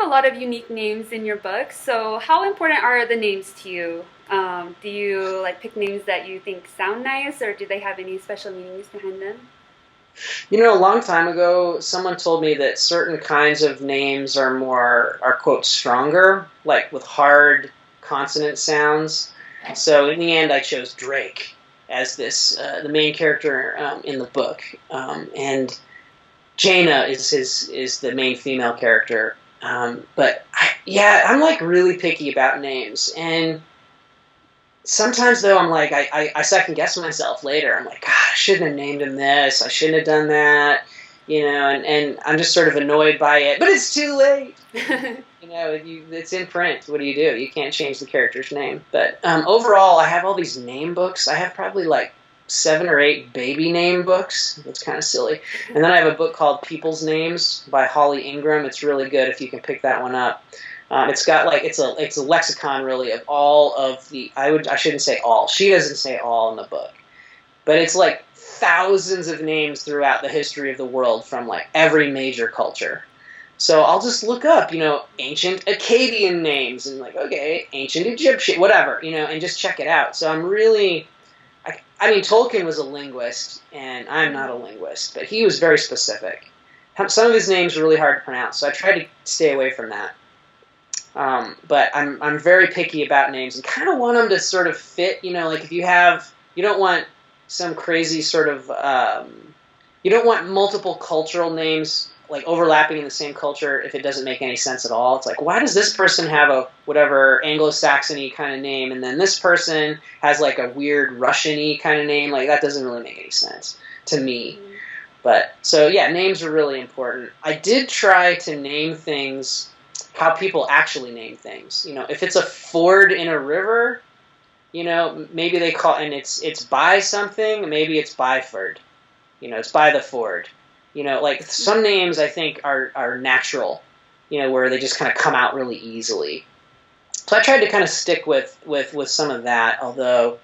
a lot of unique names in your book. So how important are the names to you? Do you like pick names that you think sound nice, or do they have any special meanings behind them? A long time ago, someone told me that certain kinds of names are quote stronger, like with hard consonant sounds. So in the end, I chose Drake as the main character in the book, and Jaina is the main female character. Yeah, I'm like really picky about names, and sometimes though I'm like I second guess myself later. I'm like, God, I shouldn't have named him this. I shouldn't have done that. And I'm just sort of annoyed by it. But it's too late. It's in print. What do? You can't change the character's name. But overall, I have all these name books. I have probably like 7 or 8 baby name books. That's kind of silly. And then I have a book called People's Names by Holly Ingram. It's really good if you can pick that one up. It's got like it's a lexicon really of all of the I shouldn't say all. She doesn't say all in the book, but it's like thousands of names throughout the history of the world from like every major culture. So I'll just look up, ancient Akkadian names and like, okay, ancient Egyptian, whatever, and just check it out. So I'm really, I mean, Tolkien was a linguist, and I'm not a linguist, but he was very specific. Some of his names are really hard to pronounce, so I tried to stay away from that. But I'm very picky about names and kind of want them to sort of fit, like if you don't want some crazy sort of, you don't want multiple cultural names like overlapping in the same culture if it doesn't make any sense at all. It's like, why does this person have a whatever Anglo-Saxon-y kind of name, and then this person has like a weird Russian-y kind of name? Like that doesn't really make any sense to me. But so yeah, names are really important. I did try to name things how people actually name things. If it's a ford in a river, maybe they call, and it's by something, maybe it's Byford. It's by the ford. Like some names I think are natural, where they just kind of come out really easily. So I tried to kind of stick with some of that, although,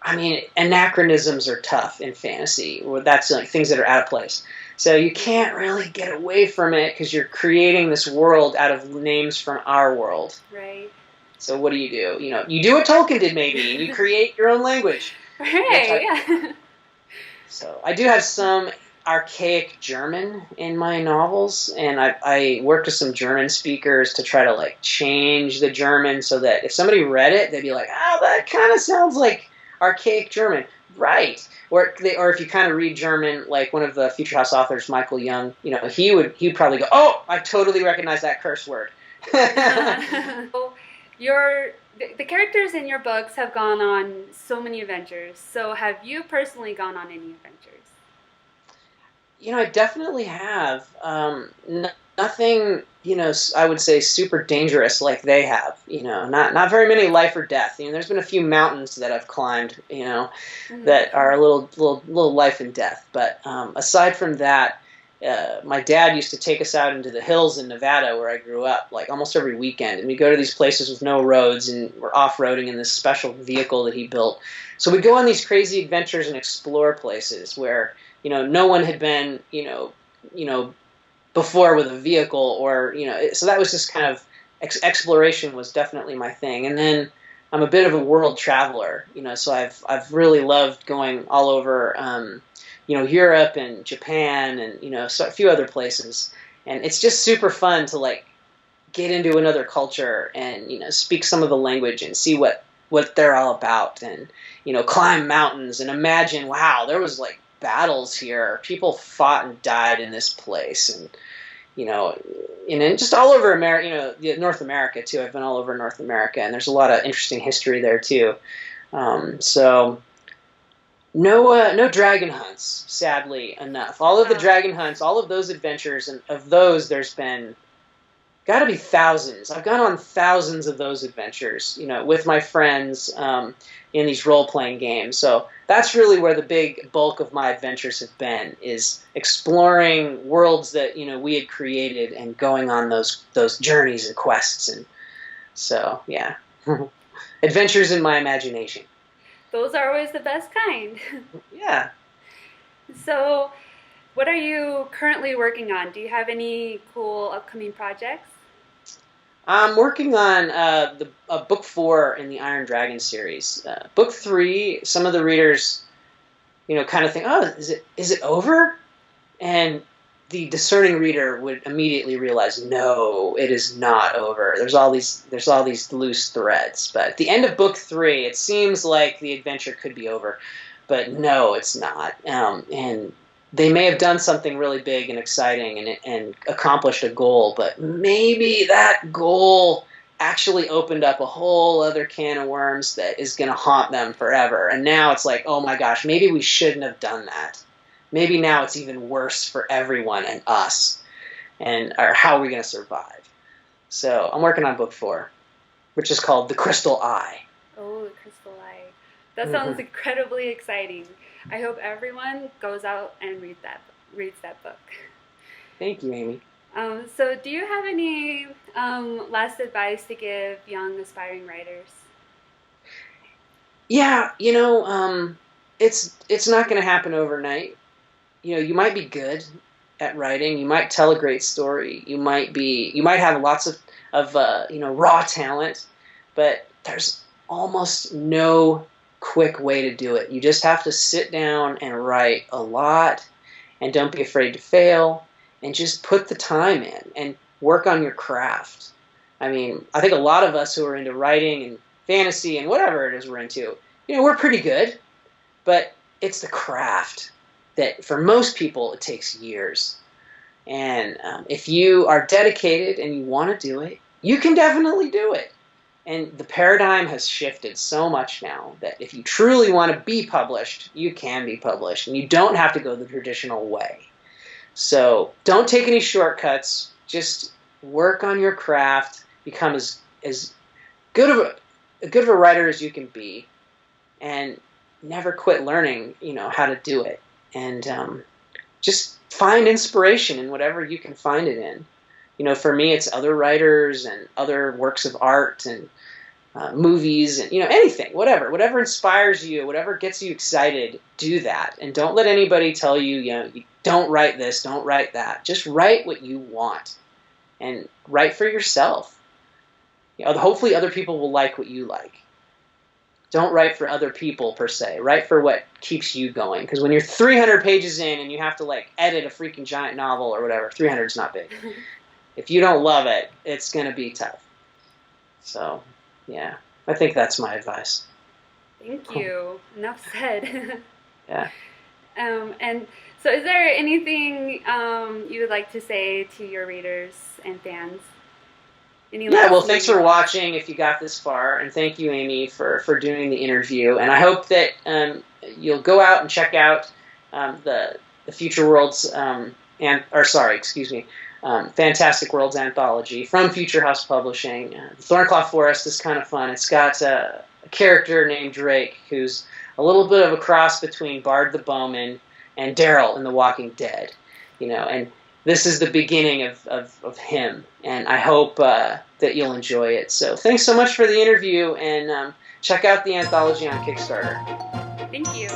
I mean, anachronisms are tough in fantasy. That's like things that are out of place. So you can't really get away from it because you're creating this world out of names from our world. Right. So what do? You do what Tolkien did maybe, and you create your own language. Right, yeah. So I do have some archaic German in my novels, and I worked with some German speakers to try to like change the German so that if somebody read it, they'd be like, oh, that kind of sounds like archaic German. Right. Or if you kind of read German, like one of the Future House authors, Michael Young, he'd probably go, oh, I totally recognize that curse word. So the characters in your books have gone on so many adventures. So have you personally gone on any adventures? I definitely have. Nothing, I would say super dangerous like they have. Not very many life or death. There's been a few mountains that I've climbed, that are a little life and death. But aside from that, my dad used to take us out into the hills in Nevada where I grew up, like almost every weekend. And we go to these places with no roads, and we're off-roading in this special vehicle that he built. So we go on these crazy adventures and explore places where no one had been, before with a vehicle, or so that was just kind of exploration was definitely my thing. And then I'm a bit of a world traveler, so I've really loved going all over, Europe and Japan and so a few other places, and it's just super fun to like get into another culture and speak some of the language and see what they're all about, and climb mountains and imagine, wow, there was like battles here. People fought and died in this place, and and just all over America, North America too. I've been all over North America, and there's a lot of interesting history there too. So no dragon hunts, sadly enough. All of the dragon hunts, all of those adventures, and of those, there's been got to be thousands. I've gone on thousands of those adventures, with my friends in these role-playing games. So that's really where the big bulk of my adventures have been, is exploring worlds that we had created and going on those journeys and quests. And so, yeah, adventures in my imagination. Those are always the best kind. Yeah. So, what are you currently working on? Do you have any cool upcoming projects? I'm working on book 4 in the Iron Dragon series. Book 3, some of the readers, kind of think, oh, is it over? And the discerning reader would immediately realize, no, it is not over. There's all these loose threads. But at the end of book 3, it seems like the adventure could be over, but no, it's not. And they may have done something really big and exciting and accomplished a goal, but maybe that goal actually opened up a whole other can of worms that is going to haunt them forever. And now it's like, oh my gosh, maybe we shouldn't have done that. Maybe now it's even worse for everyone and us. Or how are we going to survive? So I'm working on book 4, which is called The Crystal Eye. Oh, The Crystal Eye. That sounds incredibly exciting. I hope everyone goes out and reads that book. Thank you, Amy. So do you have any last advice to give young aspiring writers? Yeah, it's not going to happen overnight. You might be good at writing. You might tell a great story. You might have lots of raw talent, but there's almost no quick way to do it. You just have to sit down and write a lot, and don't be afraid to fail, and just put the time in and work on your craft. I mean, I think a lot of us who are into writing and fantasy and whatever it is we're into, we're pretty good, but it's the craft that for most people it takes years. And if you are dedicated and you want to do it, you can definitely do it. And the paradigm has shifted so much now that if you truly want to be published, you can be published, and you don't have to go the traditional way. So don't take any shortcuts. Just work on your craft, become as good of a writer as you can be, and never quit learning, how to do it. And just find inspiration in whatever you can find it in. For me, it's other writers and other works of art and movies and, anything, whatever inspires you, whatever gets you excited, do that. And don't let anybody tell you, you don't write this, don't write that. Just write what you want and write for yourself. Hopefully other people will like what you like. Don't write for other people, per se. Write for what keeps you going. Because when you're 300 pages in and you have to, edit a freaking giant novel or whatever, 300 is not big. If you don't love it, it's going to be tough. So, yeah. I think that's my advice. Thank you. Enough said. Yeah. And so is there anything you would like to say to your readers and fans? Thanks for watching if you got this far, and thank you, Amy, for doing the interview. And I hope that you'll go out and check out the Future Worlds, Fantastic Worlds Anthology from Future House Publishing. The Thornclaw Forest is kind of fun. It's got a character named Drake who's a little bit of a cross between Bard the Bowman and Daryl in The Walking Dead, and this is the beginning of him, and I hope that you'll enjoy it. So thanks so much for the interview, and check out the anthology on Kickstarter. Thank you.